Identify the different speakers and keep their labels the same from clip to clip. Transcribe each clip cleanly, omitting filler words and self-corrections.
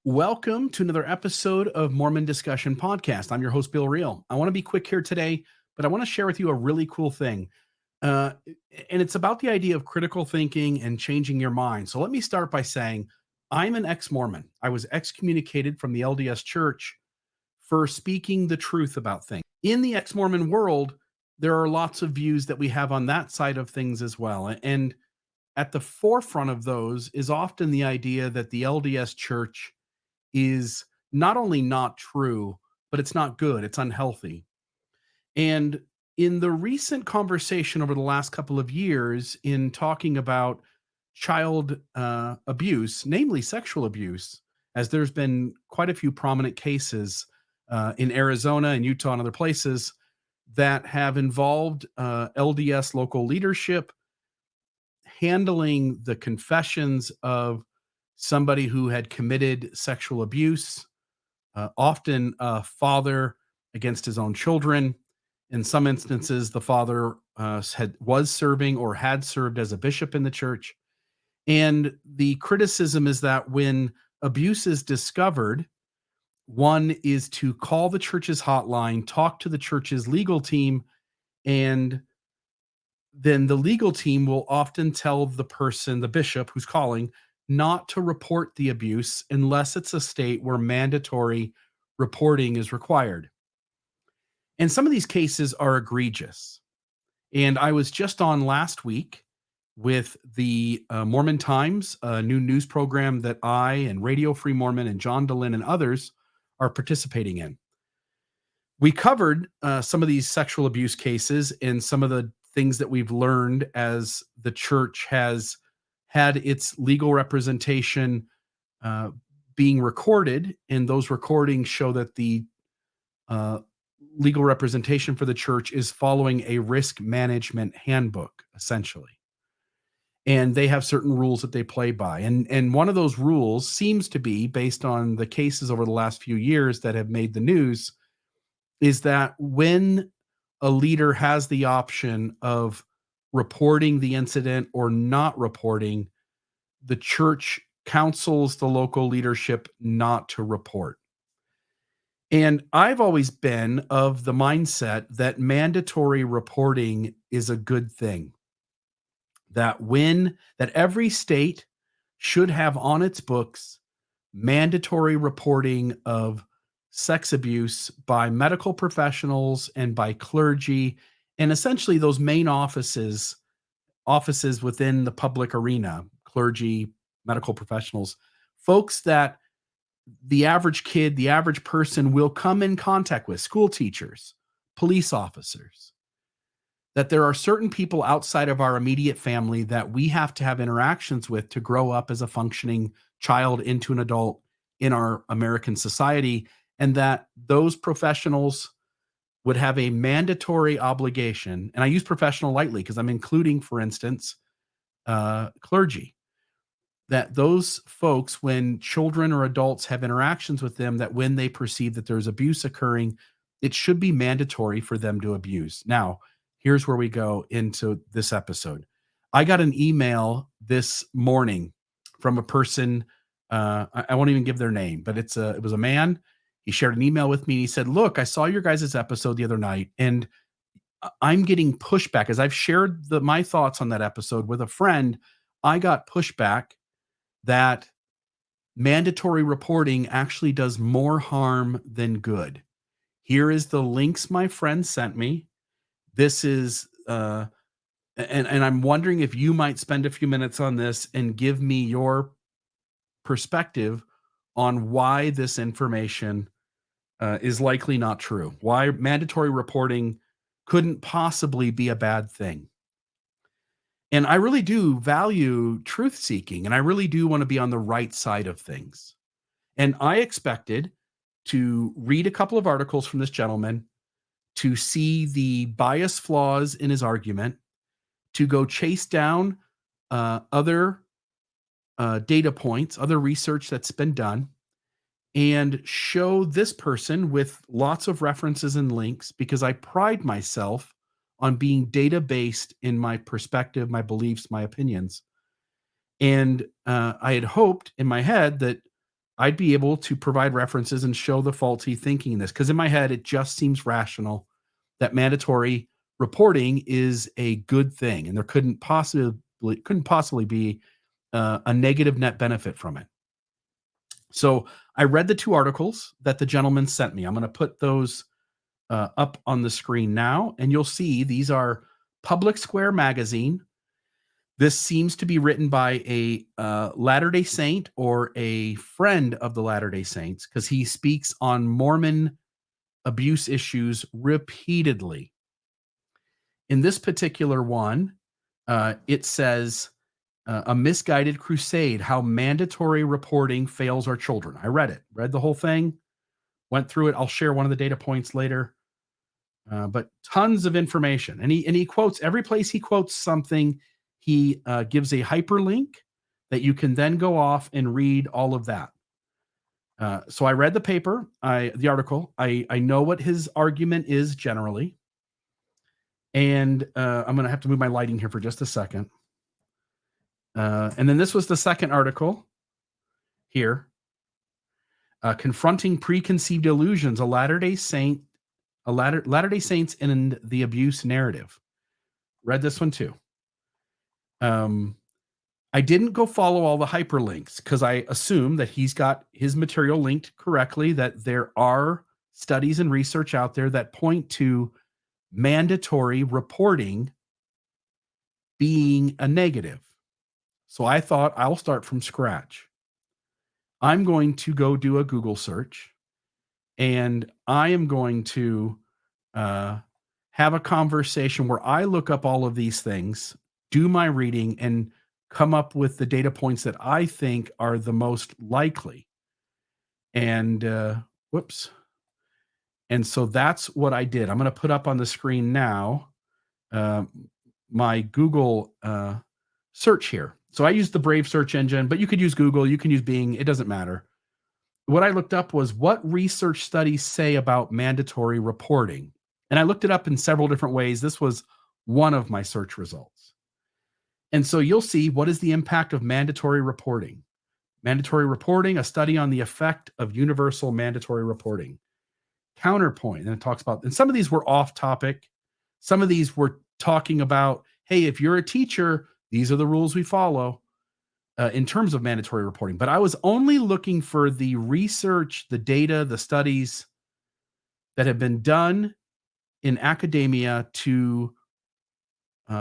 Speaker 1: Welcome to another episode of Mormon Discussion podcast. I'm your host, Bill Reel. I want to be quick here today, but I want to share with you a really cool thing. Uh, and it's about the idea of critical thinking and changing your mind. So let me start by saying I'm an ex-Mormon. I was excommunicated from the LDS Church for speaking the truth about things. In the ex-Mormon world, there are lots of views that we have on that side of things as well. And at the forefront of those is often the idea that the LDS Church is not only not true, but it's not good, it's unhealthy. And in the recent conversation over the last couple of years, in talking about child abuse, namely sexual abuse, as there's been quite a few prominent cases in Arizona and Utah and other places that have involved LDS local leadership handling the confessions of somebody who had committed sexual abuse, often a father against his own children. In some instances, the father was serving or had served as a bishop in the church. And the criticism is that when abuse is discovered, one is to call the church's hotline, talk to the church's legal team, and then the legal team will often tell the person, the bishop who's calling, not to report the abuse unless it's a state where mandatory reporting is required. And some of these cases are egregious. And I was just on last week with the Mormon Times, a new news program that I and Radio Free Mormon and John DeLynn and others are participating in. We covered some of these sexual abuse cases and some of the things that we've learned as the church has had its legal representation uh, being recorded, and those recordings show that the uh, legal representation for the church is following a risk management handbook, essentially. And they have certain rules that they play by. And one of those rules seems to be, based on the cases over the last few years that have made the news, is that when a leader has the option of reporting the incident or not reporting, the church counsels the local leadership not to report. And I've always been of the mindset that mandatory reporting is a good thing. That every state should have on its books mandatory reporting of sex abuse by medical professionals and by clergy, and essentially those main offices within the public arena, clergy, medical professionals, folks that the average kid, the average person will come in contact with, school teachers, police officers, that there are certain people outside of our immediate family that we have to have interactions with to grow up as a functioning child into an adult in our American society, and that those professionals would have a mandatory obligation. And I use professional lightly because I'm including, for instance, clergy, that those folks, when children or adults have interactions with them, that when they perceive that there's abuse occurring, it should be mandatory for them to abuse. Now, here's where we go into this episode. I got an email this morning from a person. I won't even give their name, but it was a man. He shared an email with me. And he said, "Look, I saw your guys' episode the other night, and I'm getting pushback as I've shared my thoughts on that episode with a friend. I got pushback that mandatory reporting actually does more harm than good. Here is the links my friend sent me. This is and I'm wondering if you might spend a few minutes on this and give me your perspective on why this information is likely not true. Why mandatory reporting couldn't possibly be a bad thing." And I really do value truth seeking, and I really do want to be on the right side of things. And I expected to read a couple of articles from this gentleman, to see the bias flaws in his argument, to go chase down other data points, other research that's been done, and show this person with lots of references and links, because I pride myself on being data based in my perspective, my beliefs, my opinions. And I had hoped in my head that I'd be able to provide references and show the faulty thinking in this. Because in my head, it just seems rational that mandatory reporting is a good thing, and there couldn't possibly be a negative net benefit from it. So I read the two articles that the gentleman sent me. I'm going to put those up on the screen now, and you'll see these are Public Square Magazine. This seems to be written by a Latter-day Saint or a friend of the Latter-day Saints, because he speaks on Mormon abuse issues repeatedly. In this particular one, it says, a misguided crusade, how mandatory reporting fails our children. I read the whole thing, went through it. I'll share one of the data points later. But tons of information. And he quotes every place he quotes something, he gives a hyperlink that you can then go off and read all of that. So I read the article. I know what his argument is generally. And I'm going to have to move my lighting here for just a second. And then this was the second article here. Confronting preconceived illusions, Latter-day Saints in the abuse narrative. Read this one too. I didn't go follow all the hyperlinks because I assume that he's got his material linked correctly, that there are studies and research out there that point to mandatory reporting being a negative. So I thought I'll start from scratch. I'm going to go do a Google search, and I am going to have a conversation where I look up all of these things, do my reading, and come up with the data points that I think are the most likely. And whoops. And so that's what I did. I'm going to put up on the screen now my Google search here. So I used the Brave search engine, but you could use Google, you can use Bing, it doesn't matter. What I looked up was, what research studies say about mandatory reporting? And I looked it up in several different ways. This was one of my search results. And so you'll see, what is the impact of mandatory reporting? Mandatory reporting, a study on the effect of universal mandatory reporting. Counterpoint, and it talks about, and some of these were off topic. Some of these were talking about, hey, if you're a teacher, these are the rules we follow in terms of mandatory reporting. But I was only looking for the research, the data, the studies that have been done in academia to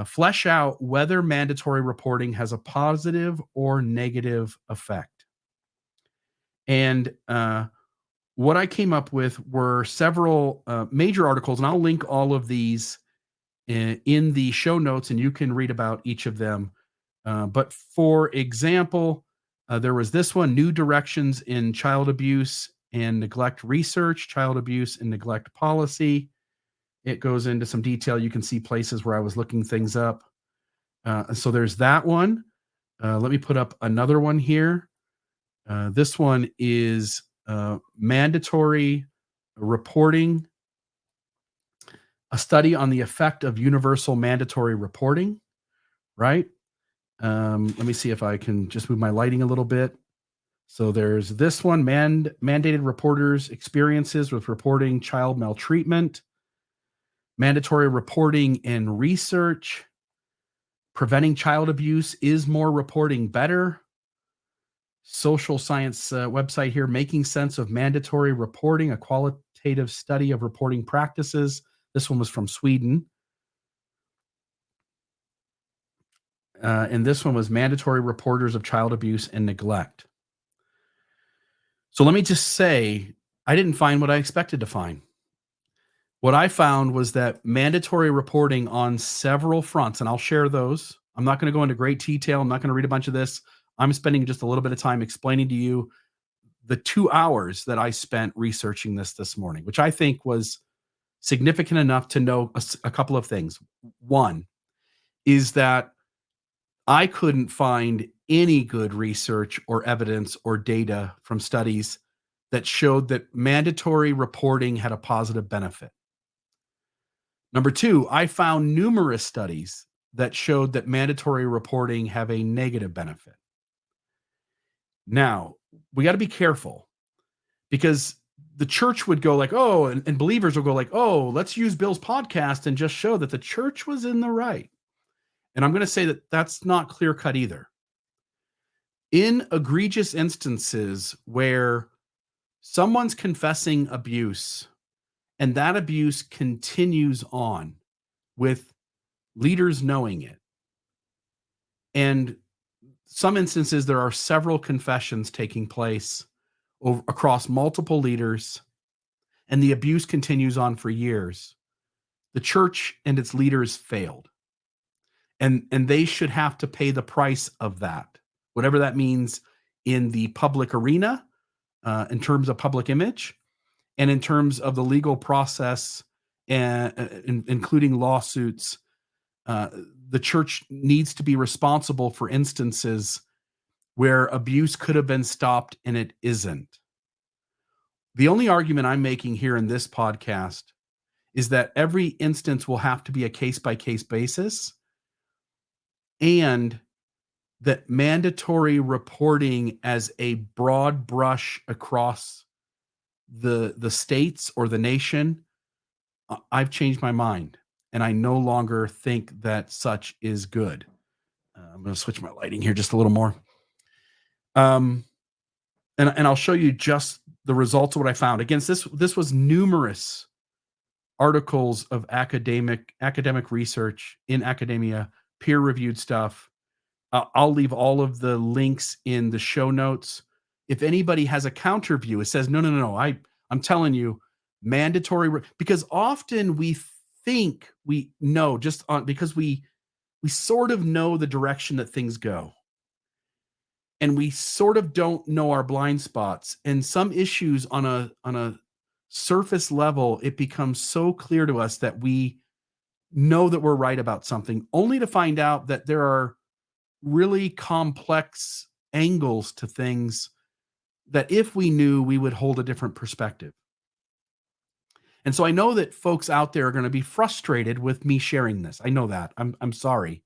Speaker 1: flesh out whether mandatory reporting has a positive or negative effect. And what I came up with were several major articles, and I'll link all of these in the show notes, and you can read about each of them. But for example, there was this one, New Directions in Child Abuse and Neglect Research, Child Abuse and Neglect Policy. It goes into some detail. You can see places where I was looking things up. So there's that one. Let me put up another one here. This one is mandatory reporting, a study on the effect of universal mandatory reporting, right? Let me see if I can just move my lighting a little bit. So there's this one, mandated reporters' experiences with reporting child maltreatment, mandatory reporting and research, preventing child abuse, is more reporting better? Social science website here, making sense of mandatory reporting, a qualitative study of reporting practices. This one was from Sweden. And this one was mandatory reporters of child abuse and neglect. So let me just say, I didn't find what I expected to find. What I found was that mandatory reporting on several fronts, and I'll share those. I'm not going to go into great detail. I'm not going to read a bunch of this. I'm spending just a little bit of time explaining to you the 2 hours that I spent researching this morning, which I think was significant enough to know a couple of things. One is that I couldn't find any good research or evidence or data from studies that showed that mandatory reporting had a positive benefit. Number two, I found numerous studies that showed that mandatory reporting have a negative benefit. Now, we got to be careful because the church would go like, oh, and believers will go like, oh, let's use Bill's podcast and just show that the church was in the right. And I'm going to say that that's not clear cut either. In egregious instances where someone's confessing abuse and that abuse continues on with leaders knowing it, and some instances there are several confessions taking place across multiple leaders, and the abuse continues on for years, the church and its leaders failed. And they should have to pay the price of that, whatever that means in the public arena, in terms of public image, and in terms of the legal process, including lawsuits. Uh, the church needs to be responsible for instances where abuse could have been stopped and it isn't. The only argument I'm making here in this podcast is that every instance will have to be a case by case basis, and that mandatory reporting as a broad brush across the states or the nation, I've changed my mind, and I no longer think that such is good. I'm going to switch my lighting here just a little more. Um, and I'll show you just the results of what I found. Again, this was numerous articles of academic research in academia, peer reviewed stuff. I'll leave all of the links in the show notes. If anybody has a counter view, it says no. I'm telling you, mandatory because often we think we know just on because we sort of know the direction that things go, and we sort of don't know our blind spots, and some issues on a surface level, it becomes so clear to us that we know that we're right about something, only to find out that there are really complex angles to things that if we knew, we would hold a different perspective. And so I know that folks out there are going to be frustrated with me sharing this. I know that. I'm sorry.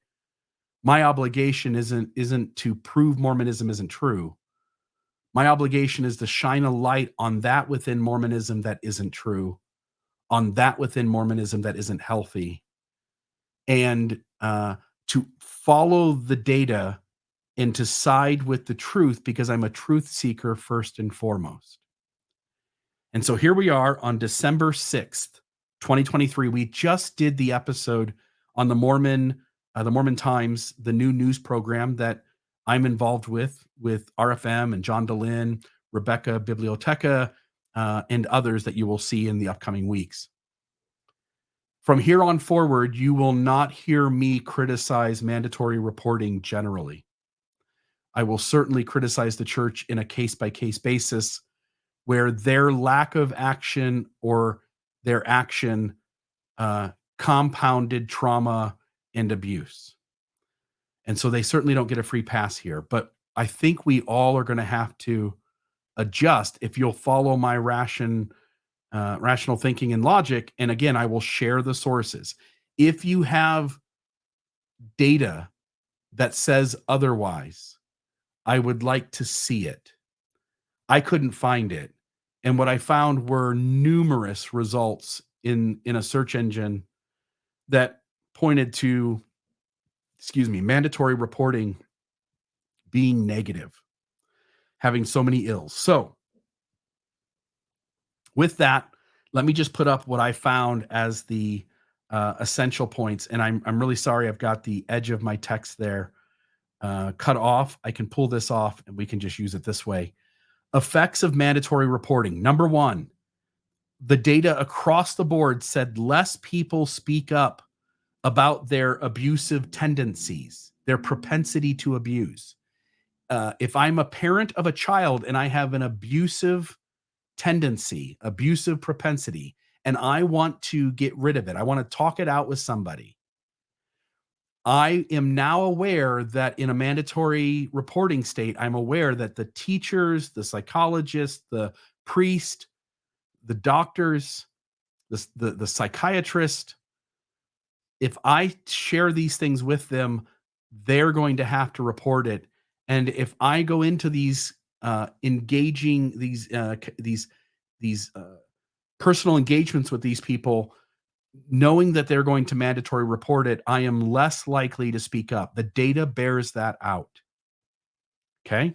Speaker 1: My obligation isn't to prove Mormonism isn't true. My obligation is to shine a light on that within Mormonism that isn't true, on that within Mormonism that isn't healthy, and to follow the data and to side with the truth because I'm a truth seeker first and foremost. And so here we are on December 6th, 2023. We just did the episode on the Mormon Times, the new news program that I'm involved with RFM and John DeLynn, Rebecca Biblioteca, and others that you will see in the upcoming weeks. From here on forward, you will not hear me criticize mandatory reporting generally. I will certainly criticize the church in a case-by-case basis where their lack of action or their action compounded trauma and abuse. And so they certainly don't get a free pass here. But I think we all are going to have to adjust if you'll follow my rational thinking and logic. And again, I will share the sources. If you have data that says otherwise, I would like to see it. I couldn't find it. And what I found were numerous results in a search engine that pointed to, mandatory reporting being negative, having so many ills. So with that, let me just put up what I found as the essential points. And I'm really sorry I've got the edge of my text there cut off. I can pull this off and we can just use it this way. Effects of mandatory reporting. Number one, the data across the board said less people speak up about their abusive tendencies, their propensity to abuse. If I'm a parent of a child and I have an abusive tendency, abusive propensity, and I want to get rid of it, I want to talk it out with somebody, I am now aware that in a mandatory reporting state, I'm aware that the teachers, the psychologists, the priest, the doctors, the psychiatrist, if I share these things with them, they're going to have to report it. And if I go into these engaging these personal engagements with these people, knowing that they're going to mandatory report it, I am less likely to speak up. The data bears that out. Okay.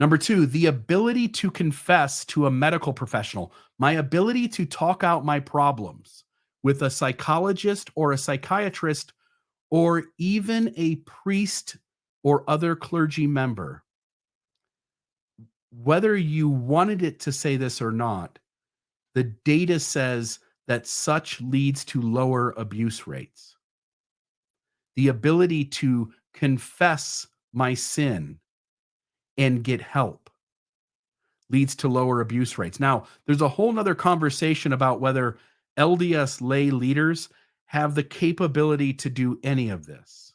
Speaker 1: Number two, the ability to confess to a medical professional, my ability to talk out my problems with a psychologist or a psychiatrist or even a priest or other clergy member, whether you wanted it to say this or not, the data says that such leads to lower abuse rates. The ability to confess my sin and get help leads to lower abuse rates. Now, there's a whole nother conversation about whether LDS lay leaders have the capability to do any of this.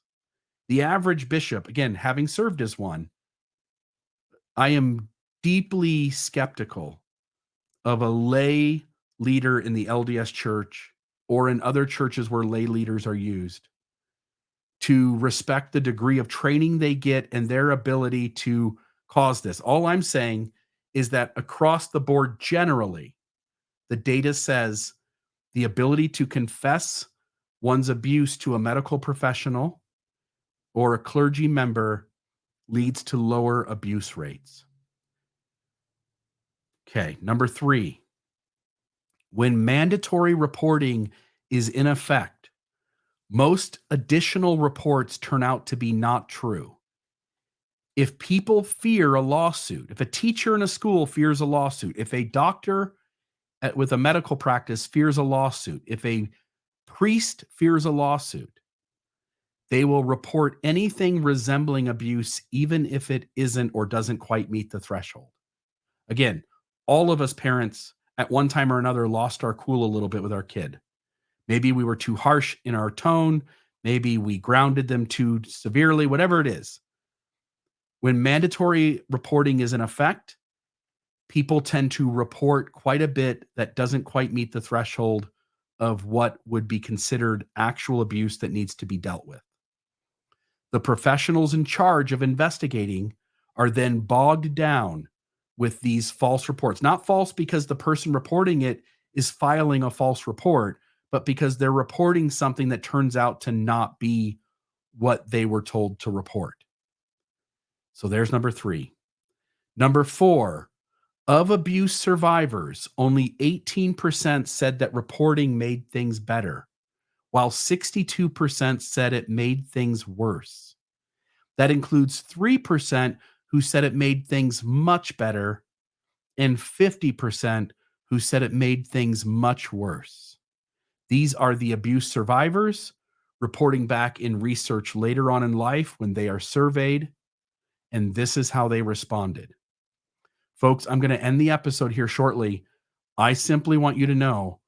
Speaker 1: The average bishop, again, having served as one, I am deeply skeptical of a lay leader in the LDS church or in other churches where lay leaders are used to respect the degree of training they get and their ability to cause this. All I'm saying is that across the board, generally, the data says the ability to confess one's abuse to a medical professional or a clergy member leads to lower abuse rates. Okay, number three, when mandatory reporting is in effect, most additional reports turn out to be not true. If people fear a lawsuit, if a teacher in a school fears a lawsuit, if a doctor with a medical practice fears a lawsuit, if a priest fears a lawsuit, they will report anything resembling abuse, even if it isn't or doesn't quite meet the threshold. Again, all of us parents at one time or another lost our cool a little bit with our kid. Maybe we were too harsh in our tone. Maybe we grounded them too severely, whatever it is. When mandatory reporting is in effect, people tend to report quite a bit that doesn't quite meet the threshold of what would be considered actual abuse that needs to be dealt with. The professionals in charge of investigating are then bogged down with these false reports. Not false because the person reporting it is filing a false report, but because they're reporting something that turns out to not be what they were told to report. So there's number three. Number four, of abuse survivors, only 18% said that reporting made things better, while 62% said it made things worse. That includes 3% who said it made things much better and 50% who said it made things much worse. These are the abuse survivors reporting back in research later on in life when they are surveyed, and this is how they responded. Folks, I'm going to end the episode here shortly. I simply want you to know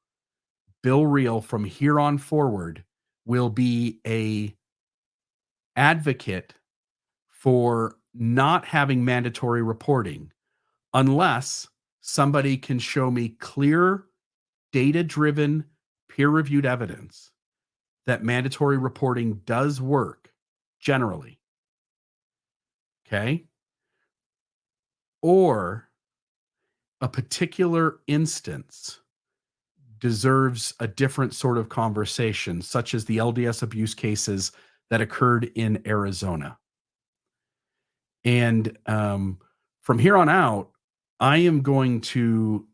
Speaker 1: Bill Reel from here on forward will be a advocate for not having mandatory reporting unless somebody can show me clear, data-driven, peer-reviewed evidence that mandatory reporting does work generally. Okay? Or a particular instance deserves a different sort of conversation, such as the LDS abuse cases that occurred in Arizona. And from here on out, I am going to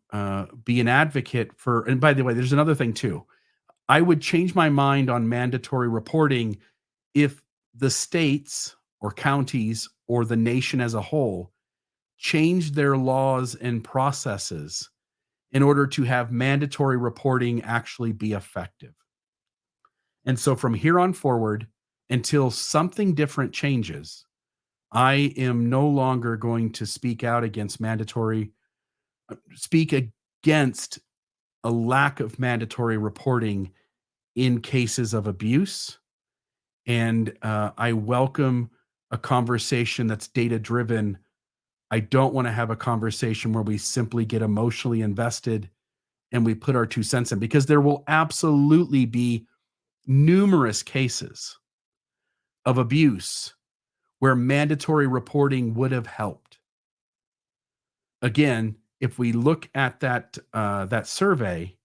Speaker 1: be an advocate for, and by the way, there's another thing too. I would change my mind on mandatory reporting if the states or counties or the nation as a whole changed their laws and processes in order to have mandatory reporting actually be effective. And so from here on forward, until something different changes, I am no longer going to speak out against speak against a lack of mandatory reporting in cases of abuse. And I welcome a conversation that's data driven. I don't want to have a conversation where we simply get emotionally invested and we put our 2 cents in, because there will absolutely be numerous cases of abuse where mandatory reporting would have helped. Again, if we look at that survey,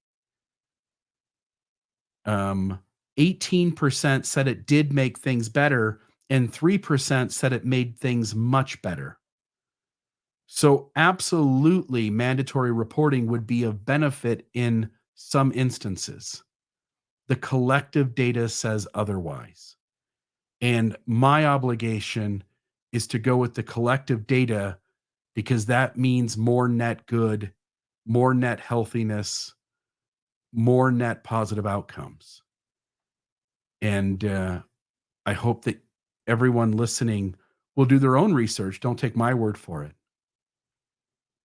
Speaker 1: um, 18% said it did make things better, and 3% said it made things much better. So, absolutely, mandatory reporting would be of benefit in some instances. The collective data says otherwise. And my obligation is to go with the collective data because that means more net good, more net healthiness, more net positive outcomes. And I hope that everyone listening will do their own research. Don't take my word for it.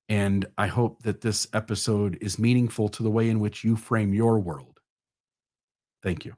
Speaker 1: And I hope that this episode is meaningful to the way in which you frame your world. Thank you.